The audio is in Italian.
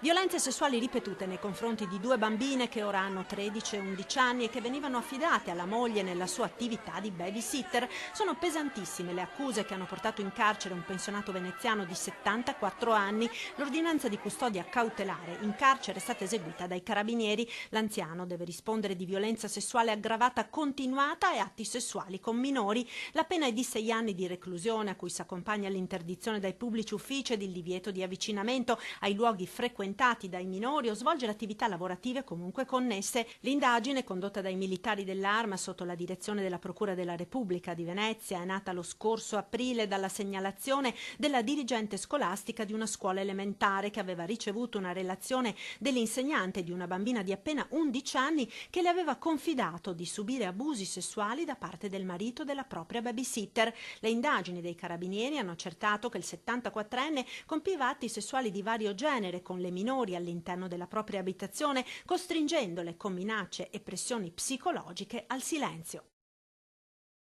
Violenze sessuali ripetute nei confronti di due bambine che ora hanno 13 e 11 anni e che venivano affidate alla moglie nella sua attività di babysitter. Sono pesantissime le accuse che hanno portato in carcere un pensionato veneziano di 74 anni. L'ordinanza di custodia cautelare in carcere è stata eseguita dai carabinieri. L'anziano deve rispondere di violenza sessuale aggravata continuata e atti sessuali con minori. La pena è di 6 anni di reclusione, a cui si accompagna l'interdizione dai pubblici uffici ed il divieto di avvicinamento ai luoghi frequentati dai minori o svolgere attività lavorative comunque connesse. L'indagine, condotta dai militari dell'Arma sotto la direzione della Procura della Repubblica di Venezia, è nata lo scorso aprile dalla segnalazione della dirigente scolastica di una scuola elementare che aveva ricevuto una relazione dell'insegnante di una bambina di appena 11 anni che le aveva confidato di subire abusi sessuali da parte del marito della propria babysitter. Le indagini dei carabinieri hanno accertato che il 74enne compiva atti sessuali di vario genere con le minori all'interno della propria abitazione, costringendole con minacce e pressioni psicologiche al silenzio.